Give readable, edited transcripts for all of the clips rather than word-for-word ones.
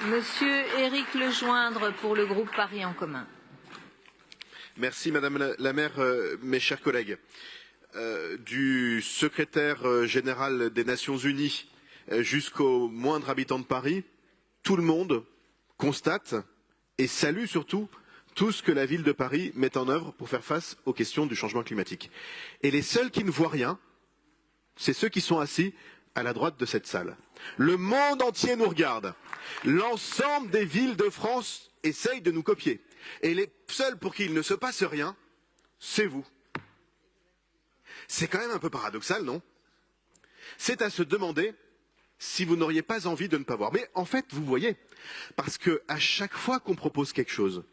Monsieur Éric Lejoindre pour le groupe Paris en commun. Merci Madame la maire, mes chers collègues. Du secrétaire général des Nations Unies jusqu'au moindre habitant de Paris, tout le monde constate et salue surtout tout ce que la ville de Paris met en œuvre pour faire face aux questions du changement climatique. Et les seuls qui ne voient rien, c'est ceux qui sont assis à la droite de cette salle. Le monde entier nous regarde. L'ensemble des villes de France essayent de nous copier. Et les seuls pour qui il ne se passe rien, c'est vous. C'est quand même un peu paradoxal, non? C'est à se demander si vous n'auriez pas envie de ne pas voir. Mais en fait, vous voyez, parce qu'à chaque fois qu'on propose quelque chose,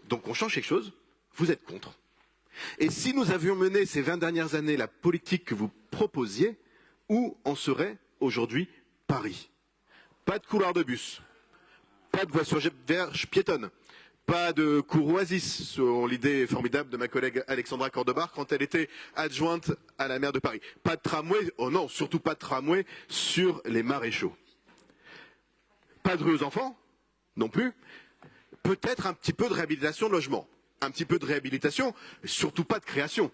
donc on change quelque chose, vous êtes contre. Et si nous avions mené ces 20 dernières années la politique que vous proposiez, où en serait aujourd'hui Paris? Pas de couloir de bus, pas de voiture vierge piétonne, pas de cours oasis, selon l'idée formidable de ma collègue Alexandra Cordobar quand elle était adjointe à la maire de Paris. Pas de tramway, oh non, surtout pas de tramway sur les maréchaux. Pas de rue aux enfants, non plus. Peut-être un petit peu de réhabilitation de logement, un petit peu de réhabilitation, mais surtout pas de création.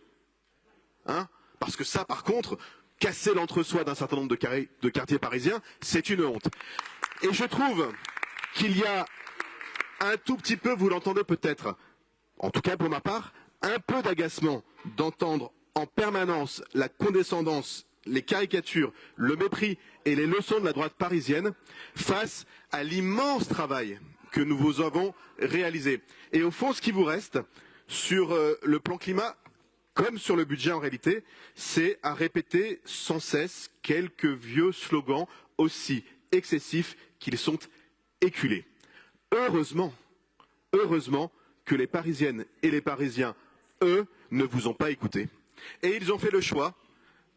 Hein? Parce que ça, par contre, casser l'entre-soi d'un certain nombre de quartiers parisiens, c'est une honte. Et je trouve qu'il y a un tout petit peu, vous l'entendez peut-être, en tout cas pour ma part, un peu d'agacement d'entendre en permanence la condescendance, les caricatures, le mépris et les leçons de la droite parisienne face à l'immense travail que nous vous avons réalisé. Et au fond, ce qui vous reste sur le plan climat, comme sur le budget en réalité, c'est à répéter sans cesse quelques vieux slogans aussi excessifs qu'ils sont éculés. Heureusement que les Parisiennes et les Parisiens, eux, ne vous ont pas écouté. Et ils ont fait le choix,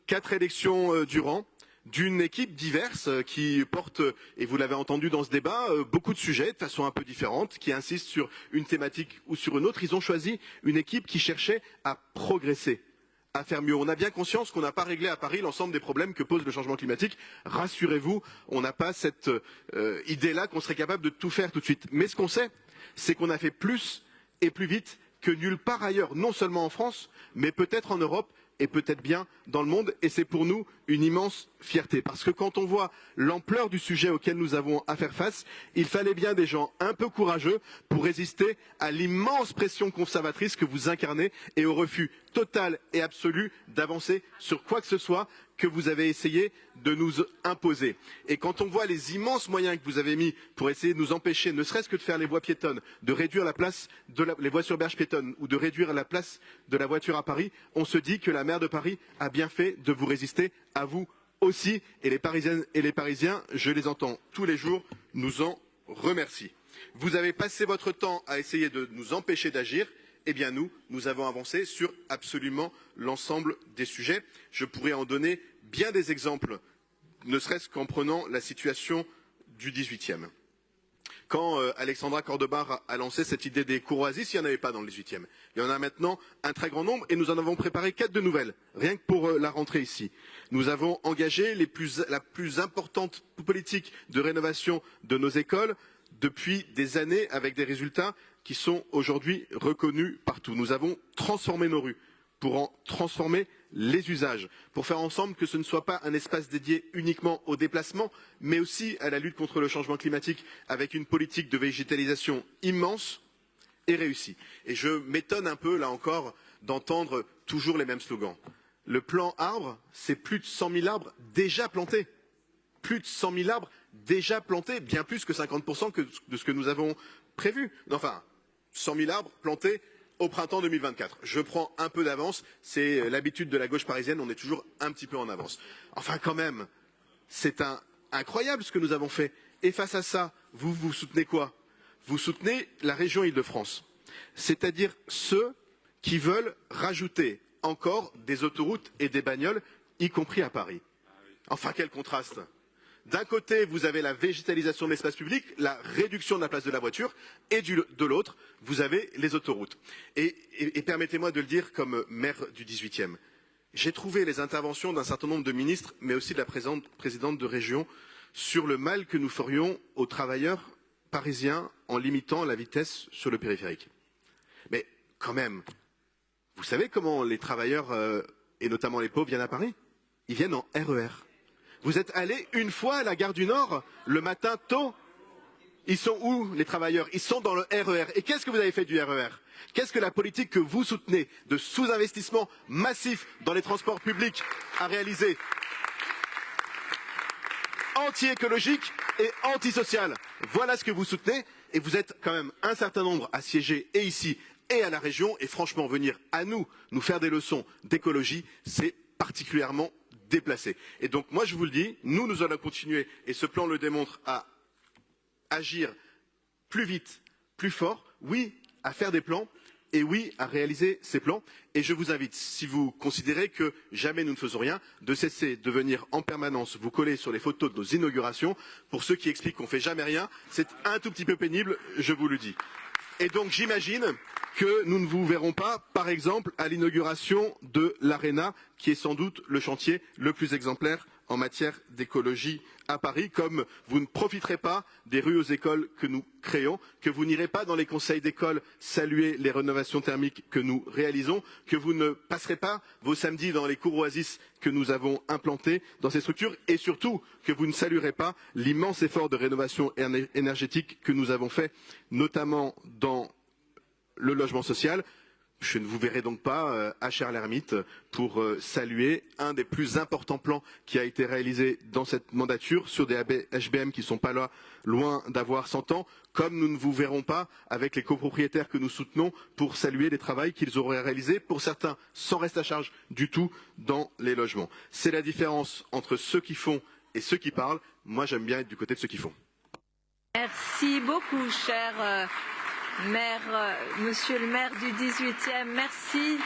4 élections durant, d'une équipe diverse qui porte, et vous l'avez entendu dans ce débat, beaucoup de sujets de façon un peu différente, qui insistent sur une thématique ou sur une autre. Ils ont choisi une équipe qui cherchait à progresser, à faire mieux. On a bien conscience qu'on n'a pas réglé à Paris l'ensemble des problèmes que pose le changement climatique. Rassurez-vous, on n'a pas cette idée-là qu'on serait capable de tout faire tout de suite. Mais ce qu'on sait, c'est qu'on a fait plus et plus vite que nulle part ailleurs, non seulement en France, mais peut-être en Europe et peut-être bien dans le monde. Et c'est pour nous une immense fierté. Parce que quand on voit l'ampleur du sujet auquel nous avons à faire face, il fallait bien des gens un peu courageux pour résister à l'immense pression conservatrice que vous incarnez et au refus total et absolu d'avancer sur quoi que ce soit que vous avez essayé de nous imposer. Et quand on voit les immenses moyens que vous avez mis pour essayer de nous empêcher, ne serait-ce que de faire les voies piétonnes, de réduire la place les voies sur berge piétonnes ou de réduire la place de la voiture à Paris, on se dit que la maire de Paris a bien fait de vous résister, à vous aussi. Et les Parisiennes et les Parisiens, je les entends tous les jours, nous en remercient. Vous avez passé votre temps à essayer de nous empêcher d'agir. Eh bien nous avons avancé sur absolument l'ensemble des sujets. Je pourrais en donner bien des exemples, ne serait-ce qu'en prenant la situation du 18e. Quand Alexandra Cordobar a lancé cette idée des cours oasis, il n'y en avait pas dans le 18e. Il y en a maintenant un très grand nombre et nous en avons préparé 4 de nouvelles, rien que pour la rentrée ici. Nous avons engagé la plus importante politique de rénovation de nos écoles depuis des années avec des résultats qui sont aujourd'hui reconnus partout. Nous avons transformé nos rues pour en transformer les usages, pour faire ensemble que ce ne soit pas un espace dédié uniquement au déplacement, mais aussi à la lutte contre le changement climatique avec une politique de végétalisation immense et réussie. Et je m'étonne un peu, là encore, d'entendre toujours les mêmes slogans. Le plan arbre, c'est plus de 100 000 arbres déjà plantés. Plus de 100 000 arbres déjà plantés, bien plus que 50% de ce que nous avons prévu. Enfin, 100 000 arbres plantés au printemps 2024. Je prends un peu d'avance, c'est l'habitude de la gauche parisienne, on est toujours un petit peu en avance. Enfin quand même, c'est incroyable ce que nous avons fait. Et face à ça, vous soutenez quoi? Vous soutenez la région Île-de-France, c'est-à-dire ceux qui veulent rajouter encore des autoroutes et des bagnoles, y compris à Paris. Enfin quel contraste! D'un côté, vous avez la végétalisation de l'espace public, la réduction de la place de la voiture, et de l'autre, vous avez les autoroutes. Et permettez-moi de le dire comme maire du 18e. J'ai trouvé les interventions d'un certain nombre de ministres, mais aussi de la présidente de région, sur le mal que nous ferions aux travailleurs parisiens en limitant la vitesse sur le périphérique. Mais quand même, vous savez comment les travailleurs, et notamment les pauvres, viennent à Paris? Ils viennent en RER. Vous êtes allé une fois à la gare du Nord, le matin tôt? Ils sont où, les travailleurs? Ils sont dans le RER. Et qu'est-ce que vous avez fait du RER? Qu'est-ce que la politique que vous soutenez de sous-investissement massif dans les transports publics a réalisé? Anti-écologique et antisocial. Voilà ce que vous soutenez. Et vous êtes quand même un certain nombre à siéger et ici et à la région. Et franchement, venir à nous faire des leçons d'écologie, c'est particulièrement déplacé. Et donc moi je vous le dis, nous allons continuer, et ce plan le démontre, à agir plus vite, plus fort, oui, à faire des plans, et oui, à réaliser ces plans. Et je vous invite, si vous considérez que jamais nous ne faisons rien, de cesser de venir en permanence vous coller sur les photos de nos inaugurations. Pour ceux qui expliquent qu'on ne fait jamais rien, c'est un tout petit peu pénible, je vous le dis. Et donc j'imagine que nous ne vous verrons pas, par exemple, à l'inauguration de l'Arena, qui est sans doute le chantier le plus exemplaire en matière d'écologie à Paris, comme vous ne profiterez pas des rues aux écoles que nous créons, que vous n'irez pas dans les conseils d'école saluer les rénovations thermiques que nous réalisons, que vous ne passerez pas vos samedis dans les cours oasis que nous avons implantés dans ces structures, et surtout que vous ne saluerez pas l'immense effort de rénovation énergétique que nous avons fait, notamment dans le logement social. Je ne vous verrai donc pas à Charles-Hermite pour saluer un des plus importants plans qui a été réalisé dans cette mandature sur des HBM qui ne sont pas là, loin d'avoir 100 ans, comme nous ne vous verrons pas avec les copropriétaires que nous soutenons pour saluer les travaux qu'ils auraient réalisés, pour certains sans reste à charge du tout, dans les logements. C'est la différence entre ceux qui font et ceux qui parlent. Moi, j'aime bien être du côté de ceux qui font. Merci beaucoup, cher maire, monsieur le maire du 18e. Merci.